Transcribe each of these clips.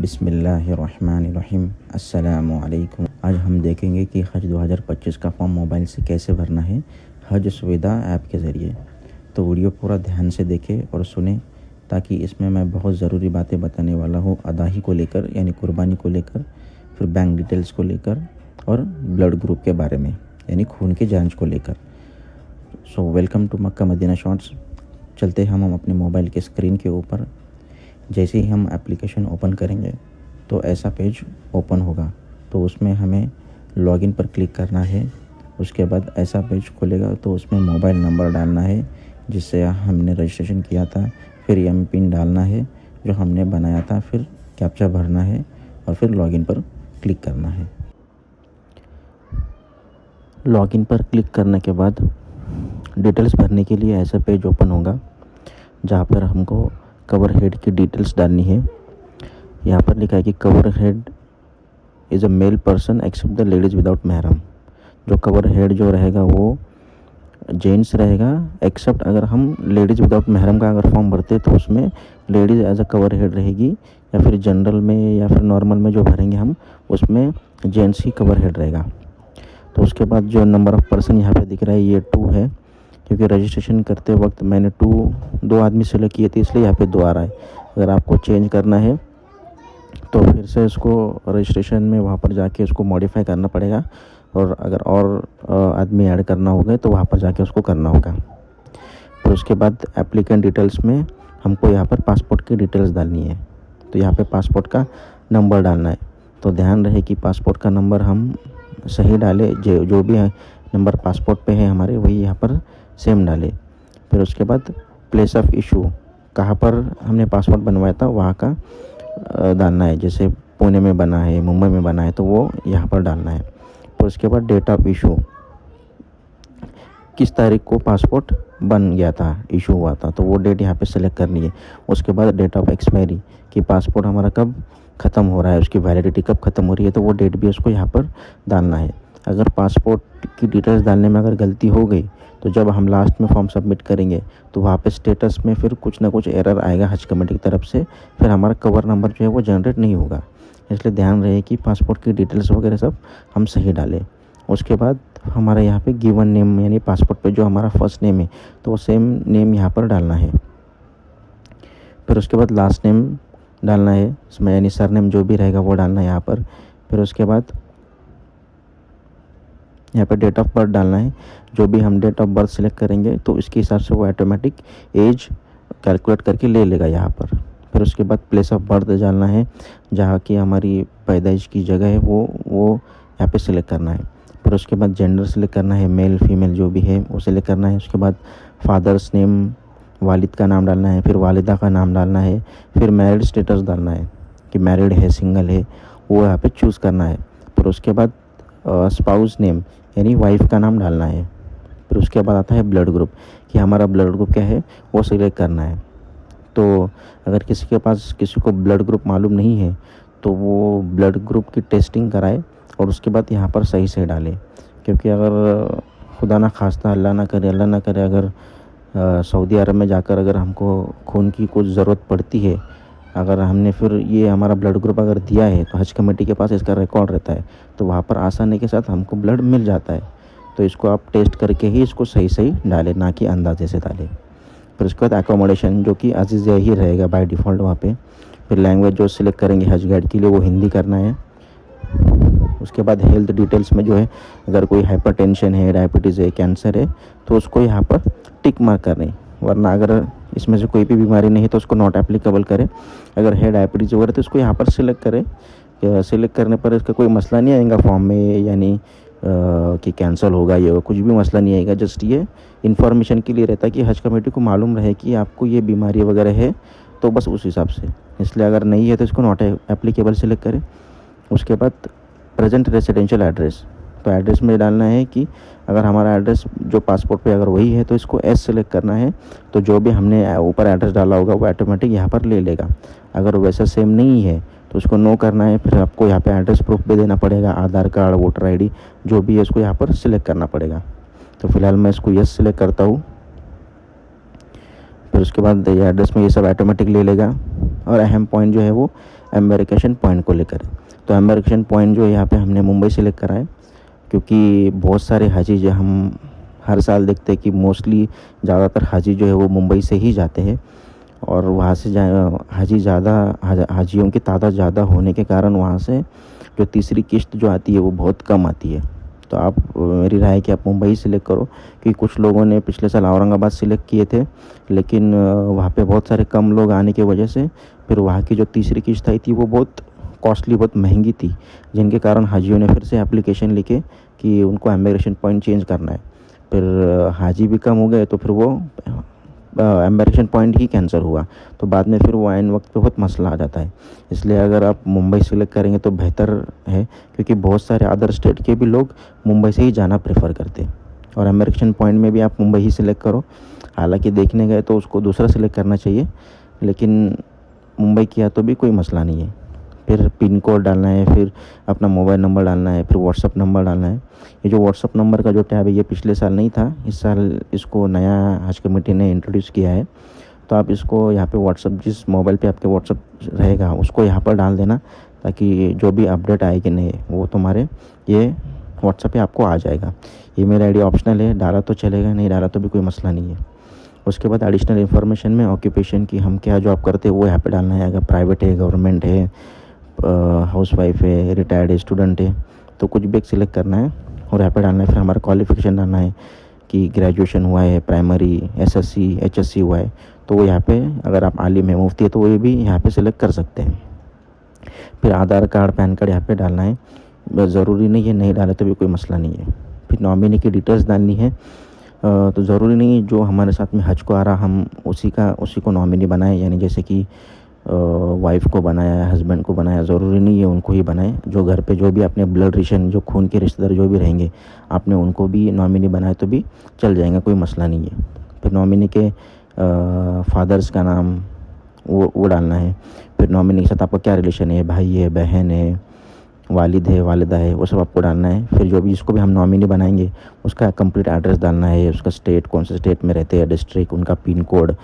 बिस्मिल्लाहिर्रहमानिर्रहीम। अस्सलामुअलैकुम। आज हम देखेंगे कि हज 2025 का फॉर्म मोबाइल से कैसे भरना है हज सुविधा ऐप के ज़रिए। तो वीडियो पूरा ध्यान से देखें और सुने, ताकि इसमें मैं बहुत ज़रूरी बातें बताने वाला हूँ अदाही को लेकर, यानी कुर्बानी को लेकर, फिर बैंक डिटेल्स को लेकर और ब्लड ग्रुप के बारे में, यानी खून की जांच को लेकर। So welcome to Mecca Medina shorts. चलते हम अपने मोबाइल के स्क्रीन के ऊपर। जैसे ही हम एप्लीकेशन ओपन करेंगे तो ऐसा पेज ओपन होगा, तो उसमें हमें लॉगिन पर क्लिक करना है। उसके बाद ऐसा पेज खुलेगा, तो उसमें मोबाइल नंबर डालना है जिससे हमने रजिस्ट्रेशन किया था, फिर एम पिन डालना है जो हमने बनाया था, फिर कैप्चा भरना है और फिर लॉगिन पर क्लिक करना है। लॉगिन पर क्लिक करने के बाद डिटेल्स भरने के लिए ऐसा पेज ओपन होगा, जहाँ पर हमको कवर हेड की डिटेल्स डालनी है। यहाँ पर लिखा है कि cover head is a male person except the ladies without महरम। जो कवर हेड जो रहेगा वो जेंट्स रहेगा, एक्सेप्ट अगर हम लेडीज़ विदाउट महरम का अगर फॉर्म भरते तो उसमें ladies as a cover head रहेगी, या फिर जनरल में या फिर नॉर्मल में जो भरेंगे हम उसमें जेंट्स ही कवर हेड रहेगा। तो उसके बाद जो नंबर ऑफ़ पर्सन यहाँ पे दिख रहा है ये 2 है, क्योंकि रजिस्ट्रेशन करते वक्त मैंने 2 आदमी सेलेक्ट किए थे, इसलिए यहाँ पे 2 आ रहा है। अगर आपको चेंज करना है तो फिर से इसको रजिस्ट्रेशन में वहाँ पर जाके उसको मॉडिफाई करना पड़ेगा, और अगर और आदमी ऐड करना होगा तो वहाँ पर जाके उसको करना होगा। फिर उसके बाद एप्लीकेंट डिटेल्स में हमको यहाँ पर पासपोर्ट की डिटेल्स डालनी है। तो यहाँ पे पासपोर्ट का नंबर डालना है। तो ध्यान रहे कि पासपोर्ट का नंबर हम सही डालें, जो भी नंबर पासपोर्ट पे है हमारे वही यहाँ पर सेम डाले। फिर उसके बाद प्लेस ऑफ इशू, कहाँ पर हमने पासपोर्ट बनवाया था वहाँ का डालना है। जैसे पुणे में बना है, मुंबई में बना है, तो वो यहाँ पर डालना है। फिर उसके बाद डेट ऑफ इशू, किस तारीख को पासपोर्ट बन गया था, इशू हुआ था, तो वो डेट यहाँ पे सेलेक्ट करनी है। उसके बाद डेट ऑफ एक्सपायरी, कि पासपोर्ट हमारा कब ख़त्म हो रहा है, उसकी वैलिडिटी कब ख़त्म हो रही है, तो वो डेट भी उसको यहाँ पर डालना है। अगर पासपोर्ट की डिटेल्स डालने में अगर गलती हो गई तो जब हम लास्ट में फॉर्म सबमिट करेंगे तो वहाँ पे स्टेटस में फिर कुछ ना कुछ एरर आएगा हज कमेटी की तरफ से, फिर हमारा कवर नंबर जो है वो जनरेट नहीं होगा। इसलिए ध्यान रहे कि पासपोर्ट की डिटेल्स वगैरह सब हम सही डालें। उसके बाद हमारा यहाँ पे गिवन नेम, यानी पासपोर्ट पे जो हमारा फर्स्ट नेम है तो वो सेम नेम यहाँ पर डालना है। फिर उसके बाद लास्ट नेम डालना है इसमें, यानी सरनेम जो भी रहेगा वो डालना है यहाँ पर। फिर उसके बाद यहाँ पे डेट ऑफ बर्थ डालना है। जो भी हम डेट ऑफ बर्थ सेलेक्ट करेंगे तो इसके हिसाब से वो ऑटोमेटिक एज कैलकुलेट करके ले लेगा यहाँ पर। फिर उसके बाद प्लेस ऑफ बर्थ डालना है, जहाँ की हमारी पैदाइश की जगह है वो यहाँ पे सिलेक्ट करना है। फिर उसके बाद जेंडर सेलेक्ट करना है, मेल फीमेल जो भी है वो सिलेक्ट करना है। उसके बाद फादर्स नेम, वालिद का नाम डालना है, फिर वालिदा का नाम डालना है। फिर मैरिड स्टेटस डालना है कि मैरिड है, सिंगल है, वो यहाँ पे चूज़ करना है। फिर उसके बाद स्पाउस नेम, यानी वाइफ का नाम डालना है। फिर उसके बाद आता है ब्लड ग्रुप, कि हमारा ब्लड ग्रुप क्या है वो सिलेक्ट करना है। तो अगर किसी के पास किसी को ब्लड ग्रुप मालूम नहीं है तो वो ब्लड ग्रुप की टेस्टिंग कराए और उसके बाद यहाँ पर सही से डाले। क्योंकि अगर खुदा ना खास्ता, अल्लाह ना करे, अगर सऊदी अरब में जाकर अगर हमको खून की कुछ ज़रूरत पड़ती है, अगर हमने फिर ये हमारा ब्लड ग्रुप अगर दिया है तो हज कमेटी के पास इसका रिकॉर्ड रहता है, तो वहाँ पर आसानी के साथ हमको ब्लड मिल जाता है। तो इसको आप टेस्ट करके ही इसको सही डालें, ना कि अंदाजे से डालें। फिर उसके बाद एकोमोडेशन, जो कि अज़ीज़िया ही रहेगा बाय डिफ़ॉल्ट वहाँ पे। फिर लैंग्वेज जो सिलेक्ट करेंगे हज गाइड के लिए वो हिंदी करना है। उसके बाद हेल्थ डिटेल्स में जो है, अगर कोई हाइपरटेंशन है, डायबिटीज़ है, कैंसर है, तो उसको यहाँ पर टिक मार्क करना है। वरना अगर इसमें से कोई भी बीमारी नहीं है तो उसको नॉट एप्लीकेबल करें। अगर है डायबिटीज़ वगैरह तो उसको यहाँ पर सिलेक्ट करें। सिलेक्ट करने पर इसका कोई मसला नहीं आएगा फॉर्म में, यानी कि कैंसिल होगा, ये कुछ भी मसला नहीं आएगा। जस्ट ये इन्फॉर्मेशन के लिए रहता है कि हज कमेटी को मालूम रहे कि आपको ये बीमारी वगैरह है, तो बस उस हिसाब से। इसलिए अगर नहीं है तो इसको नॉट एप्लीकेबल सिलेक्ट करें। उसके बाद प्रेजेंट रेसिडेंशियल एड्रेस, तो एड्रेस में डालना है कि अगर हमारा एड्रेस जो पासपोर्ट पे अगर वही है तो इसको एस सेलेक्ट करना है। तो जो भी हमने ऊपर एड्रेस डाला होगा वो ऑटोमेटिक यहाँ पर ले लेगा। अगर वैसा सेम नहीं है तो उसको नो करना है। फिर आपको यहाँ पे एड्रेस प्रूफ भी देना पड़ेगा, आधार कार्ड, वोटर आईडी जो भी है इसको यहाँ पर सिलेक्ट करना पड़ेगा। तो फिलहाल मैं इसको यस सिलेक्ट करता हूँ। फिर उसके बाद ये एड्रेस में ये सब ऑटोमेटिक ले लेगा। और अहम पॉइंट जो है वो एम्बारकेशन पॉइंट को लेकर है। तो एम्बारकेशन पॉइंट जो है यहाँ पे हमने मुंबई सेलेक्ट करा है, क्योंकि बहुत सारे हाजी जो हम हर साल देखते हैं कि मोस्टली ज़्यादातर हाजी जो है वो मुंबई से ही जाते हैं, और वहाँ से हाजी ज़्यादा हाजियों की तादाद ज़्यादा होने के कारण वहाँ से जो तीसरी किश्त जो आती है वो बहुत कम आती है। तो आप मेरी राय है कि आप मुंबई सेलेक्ट करो, क्योंकि कुछ लोगों ने पिछले साल औरंगाबाद सेलेक्ट किए थे, लेकिन वहाँ पे बहुत सारे कम लोग आने की वजह से फिर वहाँ की जो तीसरी किश्त आई थी वो बहुत कॉस्टली, बहुत महंगी थी, जिनके कारण हाजियों ने फिर से एप्लीकेशन लिखे कि उनको एम्बारेशन पॉइंट चेंज करना है। फिर हाजी भी कम हो गए तो फिर वो एम्बारेशन पॉइंट ही कैंसिल हुआ। तो बाद में फिर वो आइन वक्त पे बहुत मसला आ जाता है। इसलिए अगर आप मुंबई सेलेक्ट करेंगे तो बेहतर है, क्योंकि बहुत सारे अदर स्टेट के भी लोग मुंबई से ही जाना प्रेफर करते हैं। और एम्बारेशन पॉइंट में भी आप मुंबई ही सिलेक्ट करो। हालांकि देखने गए तो उसको दूसरा सिलेक्ट करना चाहिए, लेकिन मुंबई किया तो भी कोई मसला नहीं है। फिर पिन कोड डालना है, फिर अपना मोबाइल नंबर डालना है, फिर व्हाट्सअप नंबर डालना है। ये जो व्हाट्सअप नंबर का जो टैब है ये पिछले साल नहीं था, इस साल इसको नया हज कमेटी ने इंट्रोड्यूस किया है। तो आप इसको यहाँ पे व्हाट्सअप, जिस मोबाइल पे आपके व्हाट्सअप रहेगा उसको यहाँ पर डाल देना, ताकि जो भी अपडेट आएगी नहीं वो तुम्हारे ये व्हाट्सअप पे आपको आ जाएगा। ईमेल आईडी ऑप्शनल है, डाला तो चलेगा, नहीं डाला तो भी कोई मसला नहीं है। उसके बाद एडिशनल इन्फॉर्मेशन में ऑक्यूपेशन की, हम क्या जॉब करते हैं वो यहाँ पे डालना है। अगर प्राइवेट है, गवर्नमेंट है, हाउसवाइफ है, रिटायर्ड है, स्टूडेंट है, तो कुछ भी एक सिलेक्ट करना है और यहाँ पे डालना है। फिर हमारा क्वालिफिकेशन डालना है कि ग्रेजुएशन हुआ है, प्राइमरी, एसएससी, एचएससी हुआ है, तो वो यहाँ पे अगर आप आलिम है, मुफ्ती है, तो वो भी यहाँ पे सिलेक्ट कर सकते हैं। फिर आधार कार्ड, पैन कार्ड यहाँ पे डालना है, ज़रूरी नहीं है, नहीं डाले तो भी कोई मसला नहीं है। फिर नॉमिनी की डिटेल्स डालनी है। तो ज़रूरी नहीं जो हमारे साथ में हज को आ रहा हम उसी को नॉमिनी बनाए, यानी जैसे कि वाइफ को बनाया, हस्बैंड को बनाया, ज़रूरी नहीं है उनको ही बनाए। जो घर पे जो भी अपने ब्लड रिलेशन, जो खून के रिश्तेदार जो भी रहेंगे, आपने उनको भी नॉमिनी बनाए तो भी चल जाएगा, कोई मसला नहीं है। फिर नॉमिनी के फादर्स का नाम वो डालना है। फिर नॉमिनी के साथ आपका क्या रिलेशन है, भाई है, बहन है, वालिद है, वालिदा है, वो सब आपको डालना है। फिर जो भी जिसको भी हम नॉमिनी बनाएंगे उसका कंप्लीट एड्रेस डालना है, उसका स्टेट, कौन से स्टेट में रहते हैं, डिस्ट्रिक्ट, उनका पिन कोड,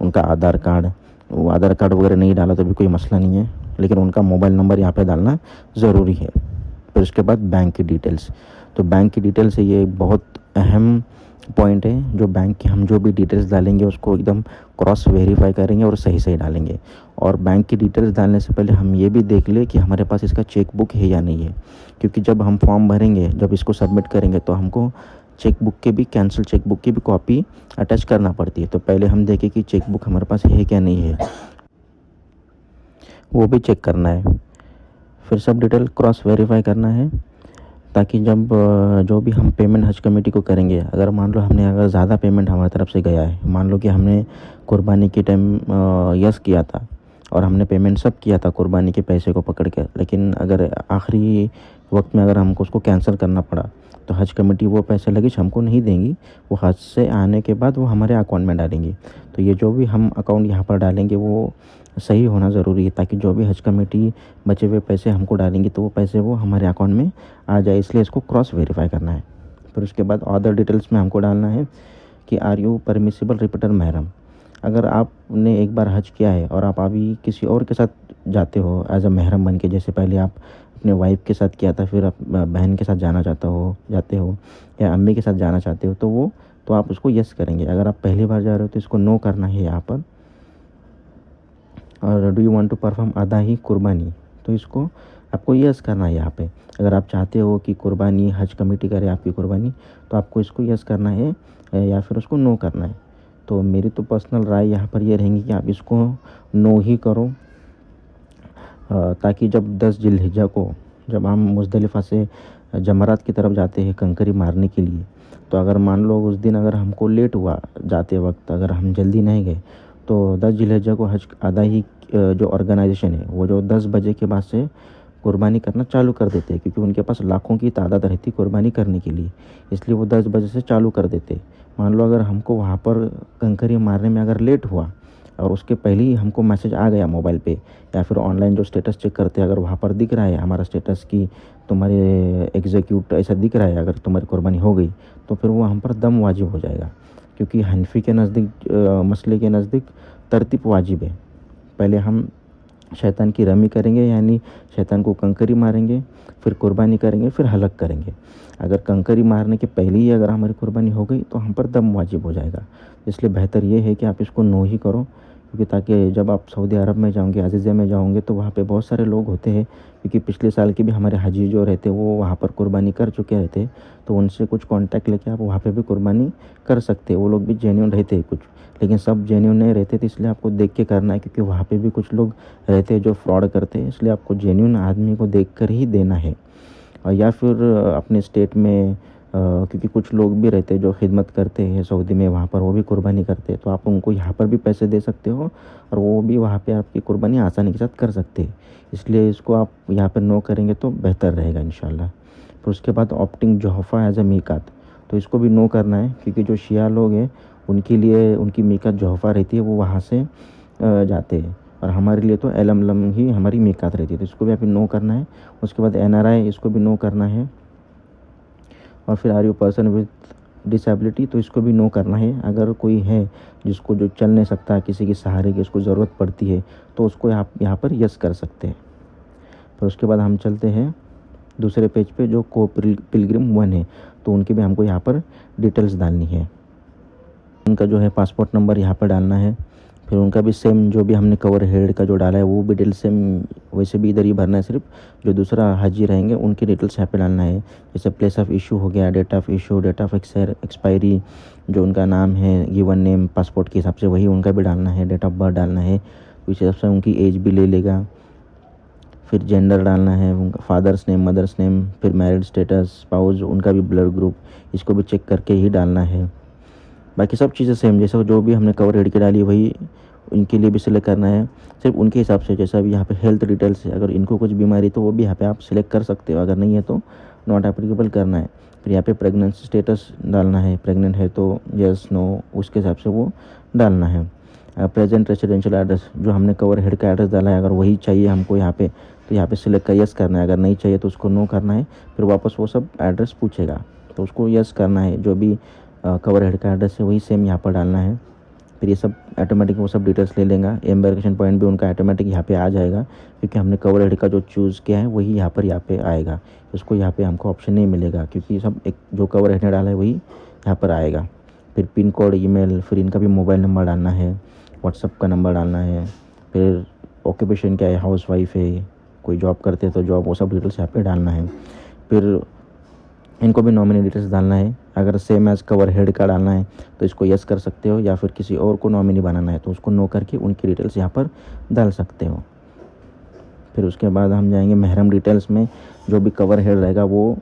उनका आधार कार्ड। वो आधार कार्ड वगैरह नहीं डाला तो भी कोई मसला नहीं है, लेकिन उनका मोबाइल नंबर यहाँ पे डालना ज़रूरी है। फिर उसके बाद बैंक की डिटेल्स। तो बैंक की डिटेल्स है, ये बहुत अहम पॉइंट है। जो बैंक की हम जो भी डिटेल्स डालेंगे उसको एकदम क्रॉस वेरीफाई करेंगे और सही सही डालेंगे। और बैंक की डिटेल्स डालने से पहले हम ये भी देख ले कि हमारे पास इसका चेक बुक है या नहीं है, क्योंकि जब हम फॉर्म भरेंगे, जब इसको सबमिट करेंगे तो हमको चेक बुक के भी, कैंसिल चेक बुक की भी कॉपी अटैच करना पड़ती है। तो पहले हम देखें कि चेक बुक हमारे पास है क्या नहीं है, वो भी चेक करना है। फिर सब डिटेल क्रॉस वेरीफाई करना है, ताकि जब जो भी हम पेमेंट हज कमेटी को करेंगे, अगर मान लो हमने अगर ज़्यादा पेमेंट हमारी तरफ से गया है, मान लो कि हमने कुर्बानी के टाइम यस किया था और हमने पेमेंट सब किया था कुर्बानी के पैसे को पकड़ के, लेकिन अगर आखिरी वक्त में अगर हमको उसको कैंसिल करना पड़ा तो हज कमेटी वो पैसे लगेज हमको नहीं देंगी, वो हज से आने के बाद वो हमारे अकाउंट में डालेंगी। तो ये जो भी हम अकाउंट यहाँ पर डालेंगे वो सही होना ज़रूरी है, ताकि जो भी हज कमेटी बचे हुए पैसे हमको डालेंगी तो वो पैसे वो हमारे अकाउंट में आ जाए, इसलिए इसको क्रॉस वेरीफाई करना है। फिर उसके बाद अदर डिटेल्स में हमको डालना है कि आर यू परमिसिबल रिपीटर महरम। अगर आपने एक बार हज किया है और आप अभी किसी और के साथ जाते हो एज अ महरम बन के, जैसे पहले आप अपने वाइफ के साथ किया था, फिर आप बहन के साथ जाते हो या अम्मी के साथ जाना चाहते हो, तो आप उसको यस करेंगे। अगर आप पहली बार जा रहे हो तो इसको नो करना है यहाँ पर। और do you want to perform अदा ही कुर्बानी, तो इसको आपको यस करना है यहाँ पे। अगर आप चाहते हो कि कुर्बानी हज कमेटी करे आपकी कुर्बानी, तो आपको इसको यस करना है या फिर उसको नो करना है। तो मेरी तो पर्सनल राय यहाँ पर ये रहेंगी कि आप इसको नो ही करो, ताकि जब 10 जिलहिज्जा को जब हम मुज़दलिफ़ा से जमरात की तरफ जाते हैं कंकरी मारने के लिए, तो अगर मान लो उस दिन अगर हमको लेट हुआ जाते वक्त, अगर हम जल्दी नहीं गए, तो 10 जिलहिज्जा को हज अदा ही जो ऑर्गेनाइजेशन है वो जो 10 बजे के बाद से कुर्बानी करना चालू कर देते हैं, क्योंकि उनके पास लाखों की तादाद रहती कुर्बानी करने के लिए, इसलिए वो 10 बजे से चालू कर देते। मान लो अगर हमको वहाँ पर कंकरी मारने में अगर लेट हुआ और उसके पहले ही हमको मैसेज आ गया मोबाइल पे या फिर ऑनलाइन जो स्टेटस चेक करते हैं, अगर वहाँ पर दिख रहा है हमारा स्टेटस कि तुम्हारे एग्जीक्यूट ऐसा दिख रहा है, अगर तुम्हारी कुर्बानी हो गई, तो फिर वो हम पर दम वाजिब हो जाएगा, क्योंकि हनफी के नज़दीक, मसले के नज़दीक तरतीब वाजिब है। पहले हम शैतान की रमी करेंगे, यानी शैतान को कंकरी मारेंगे, फिर कुर्बानी करेंगे, फिर हलक करेंगे। अगर कंकरी मारने के पहले ही अगर हमारी कुर्बानी हो गई तो हम पर दम वाजिब हो जाएगा। इसलिए बेहतर ये है कि आप इसको नो ही करो, क्योंकि ताकि जब आप सऊदी अरब में जाओगे, अज़ीज़िया में जाओगे, तो वहाँ पे बहुत सारे लोग होते हैं, क्योंकि पिछले साल के भी हमारे हाजी जो रहते वो वहाँ पर कुर्बानी कर चुके रहते, तो उनसे कुछ कांटेक्ट लेके आप वहाँ पे भी कुर्बानी कर सकते हैं। वो लोग भी जेन्युइन रहते हैं कुछ, लेकिन सब जेन्युइन नहीं रहते, तो इसलिए आपको देख के करना है, क्योंकि वहाँ पे भी कुछ लोग रहते हैं जो फ्रॉड करते हैं। इसलिए आपको जेन्युइन आदमी को देख कर ही देना है। और या फिर अपने स्टेट में क्योंकि कुछ लोग भी रहते हैं जो खिदमत करते हैं सऊदी में, वहाँ पर वो भी कुर्बानी करते हैं, तो आप उनको यहाँ पर भी पैसे दे सकते हो और वो भी वहाँ पे आपकी कुर्बानी आसानी के साथ कर सकते हैं। इसलिए इसको आप यहाँ पर नो करेंगे तो बेहतर रहेगा इंशाल्लाह। फिर उसके बाद ऑप्टिंग जोहफ़ा एज अ मीकात, तो इसको भी नो करना है, क्योंकि जो शिया लोग हैं उनके लिए उनकी मीकात जोहफ़ा रहती है, वो वहाँ से जाते हैं, और हमारे लिए तो एलमलम ही हमारी मीकात रहती है, तो इसको भी आप नो करना है। उसके बाद NRI, इसको भी नो करना है। और फिर are you person with disability, तो इसको भी नो करना है। अगर कोई है जिसको जो चल नहीं सकता, किसी के सहारे की उसको ज़रूरत पड़ती है, तो उसको आप यहाँ पर यस कर सकते हैं। फिर उसके बाद हम चलते हैं दूसरे पेज पे, जो को पिलग्रिम 1 है, तो उनकी भी हमको यहाँ पर डिटेल्स डालनी है। उनका जो है पासपोर्ट नंबर यहाँ पर डालना है। फिर उनका भी सेम जो भी हमने कवर हेड का जो डाला है वो भी डिटेल्स सेम वैसे भी इधर ही भरना है। सिर्फ जो दूसरा हाजी रहेंगे उनकी डिटेल्स यहाँ पे डालना है। जैसे प्लेस ऑफ इशू हो गया, date of issue, date of expiry, जो उनका नाम है, गिवन नेम पासपोर्ट के हिसाब से वही उनका भी डालना है, डेट ऑफ बर्थ डालना है, उस हिसाब से उनकी एज भी ले लेगा। फिर जेंडर डालना है, उनका फादर्स नेम, मदर्स नेम, फिर मैरिड स्टेटस, स्पाउस, उनका भी ब्लड ग्रुप, इसको भी चेक करके ही डालना है। बाकी सब चीज़ें सेम, जैसे जो भी हमने कवर हेड की डाली वही इनके लिए भी सिलेक्ट करना है, सिर्फ उनके हिसाब से। जैसा अभी यहाँ पे हेल्थ डिटेल्स है, अगर इनको कुछ बीमारी तो वो भी यहाँ पे आप सिलेक्ट कर सकते हो, अगर नहीं है तो नॉट एप्लीकेबल करना है। फिर यहाँ पे प्रेगनेंसी स्टेटस डालना है, प्रेग्नेंट है तो यस नो, उसके हिसाब से वो डालना है। प्रेजेंट रेसिडेंशियल एड्रेस, जो हमने कवर हेड का एड्रेस डाला है, अगर वही चाहिए हमको यहाँ पे, तो यहाँ पे सिलेक्ट का यस करना है, अगर नहीं चाहिए तो उसको नो करना है। फिर वापस वो सब एड्रेस पूछेगा तो उसको यस करना है, जो भी कवर हेड का एड्रेस है वही सेम यहाँ पर डालना है। फिर ये सब ऑटोमेटिक वो सब डिटेल्स ले लेगा। एम्बार्केशन पॉइंट भी उनका ऑटोमेटिक यहाँ पे आ जाएगा, क्योंकि हमने कवर हेड का जो चूज़ किया है वही यहाँ पे आएगा। उसको यहाँ पे हमको ऑप्शन नहीं मिलेगा, क्योंकि सब एक जो कवर हेड ने डाला है वही यहाँ पर आएगा। फिर पिन कोड, ईमेल, फिर इनका भी मोबाइल नंबर डालना है, व्हाट्सअप का नंबर डालना है। फिर ऑक्यूपेशन क्या है, हाउस वाइफ है, कोई जॉब करते हैं तो जॉब, वो सब डिटेल्स यहाँ पे डालना है। फिर इनको भी नॉमिनी डिटेल्स डालना है। अगर सेम एज कवर हेड का डालना है तो इसको यस कर सकते हो, या फिर किसी और को नॉमिनी बनाना है तो उसको नो करके उनकी डिटेल्स यहाँ पर डाल सकते हो। फिर उसके बाद हम जाएंगे महरम डिटेल्स में। जो भी कवर हेड रहेगा वो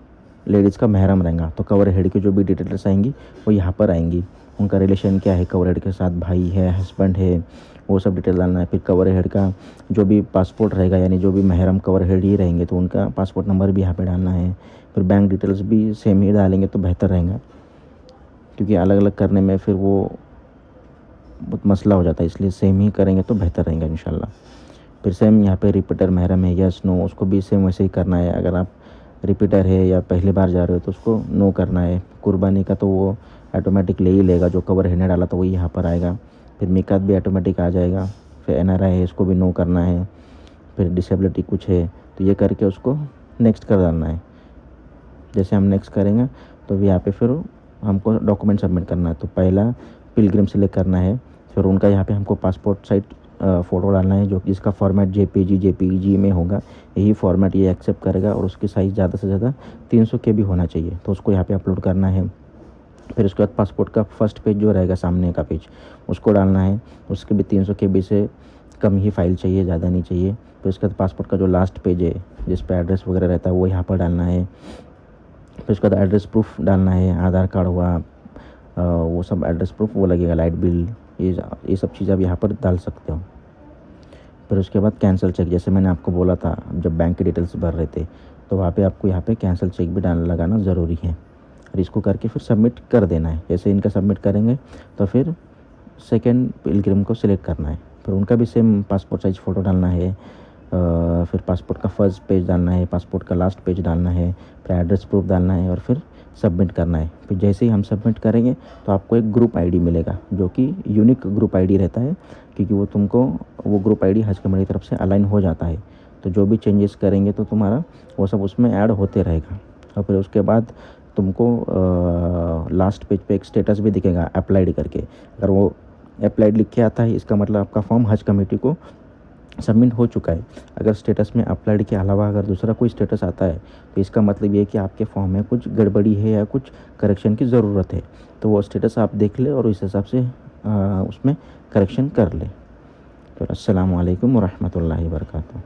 लेडीज़ का महरम रहेगा, तो कवर हेड की जो भी डिटेल्स आएंगी वो यहाँ पर आएंगी। उनका रिलेशन क्या है कवर हेड के साथ, भाई है, हस्बैंड है, वो सब डिटेल डालना है। फिर कवर हेड का जो भी पासपोर्ट रहेगा, यानी जो भी महरम कवर हेड ही रहेंगे तो उनका पासपोर्ट नंबर भी यहाँ पे डालना है। फिर बैंक डिटेल्स भी सेम ही डालेंगे तो बेहतर रहेगा, क्योंकि अलग अलग करने में फिर वो बहुत मसला हो जाता है, इसलिए सेम ही करेंगे तो बेहतर रहेगा इंशाल्लाह। फिर सेम यहाँ पे रिपीटर महरम है, यस नो, उसको भी सेम वैसे ही करना है। अगर आप रिपीटर है या पहली बार जा रहे हो तो उसको नो करना है। कुर्बानी का तो वो ऑटोमेटिक ले ही लेगा, जो कवर हेड ने डाला तो वही यहाँ पर आएगा। फिर मिकात भी ऑटोमेटिक आ जाएगा। फिर NRI है, इसको भी नो करना है। फिर डिसेबिलिटी कुछ है तो ये करके उसको नेक्स्ट कर डालना है। जैसे हम नेक्स्ट करेंगे तो यहाँ पे फिर हमको डॉक्यूमेंट सबमिट करना है। तो पहला पिलग्रिम सेलेक्ट करना है, फिर उनका यहाँ पे हमको पासपोर्ट साइज फ़ोटो डालना है, जो जिसका फॉर्मेट JPG में होगा, यही फॉर्मेट ये एक्सेप्ट करेगा, और उसकी साइज़ ज़्यादा से ज़्यादा 300 KB होना चाहिए, तो उसको यहाँ पे अपलोड करना है। फिर उसके बाद पासपोर्ट का फर्स्ट पेज जो रहेगा, सामने का पेज, उसको डालना है। उसके भी 300 KB से कम ही फाइल चाहिए, ज़्यादा नहीं चाहिए। फिर उसके बाद पासपोर्ट का जो लास्ट पेज है जिस पर एड्रेस वगैरह रहता है वो यहाँ पर डालना है। फिर उसके बाद एड्रेस प्रूफ डालना है, आधार कार्ड हुआ, वो सब एड्रेस प्रूफ वो लगेगा, लाइट बिल, ये सब चीज़ आप यहाँ पर डाल सकते हो। फिर उसके बाद कैंसिल चेक, जैसे मैंने आपको बोला था जब बैंक की डिटेल्स भर रहे थे, तो वहाँ पे आपको यहाँ पे कैंसिल चेक भी लगाना ज़रूरी है, और इसको करके फिर सबमिट कर देना है। जैसे इनका सबमिट करेंगे तो फिर सेकेंड पिलग्रिम को सिलेक्ट करना है। फिर उनका भी सेम पासपोर्ट साइज़ फ़ोटो डालना है, फिर पासपोर्ट का फर्स्ट पेज डालना है, पासपोर्ट का लास्ट पेज डालना है, फिर एड्रेस प्रूफ डालना है, और फिर सबमिट करना है। फिर जैसे ही हम सबमिट करेंगे तो आपको एक ग्रुप आईडी मिलेगा, जो कि यूनिक ग्रुप आईडी रहता है, क्योंकि वो तुमको वो ग्रुप आईडी हज कमेटी की तरफ से अलाइन हो जाता है। तो जो भी चेंजेस करेंगे तो तुम्हारा वो सब उसमें ऐड होते रहेगा। और फिर उसके बाद तुमको लास्ट पेज पे एक स्टेटस भी दिखेगा अप्लाइड करके। अगर वो अप्लाइड लिख के आता है, इसका मतलब आपका फॉर्म हज कमेटी को सबमिट हो चुका है। अगर स्टेटस में अप्लाइड के अलावा अगर दूसरा कोई स्टेटस आता है तो इसका मतलब ये है कि आपके फॉर्म में कुछ गड़बड़ी है या कुछ करेक्शन की ज़रूरत है। तो वो स्टेटस आप देख ले और इस हिसाब से उसमें करेक्शन कर ले। तो अस्सलामु अलैकुम व रहमतुल्लाहि व बरकातहू।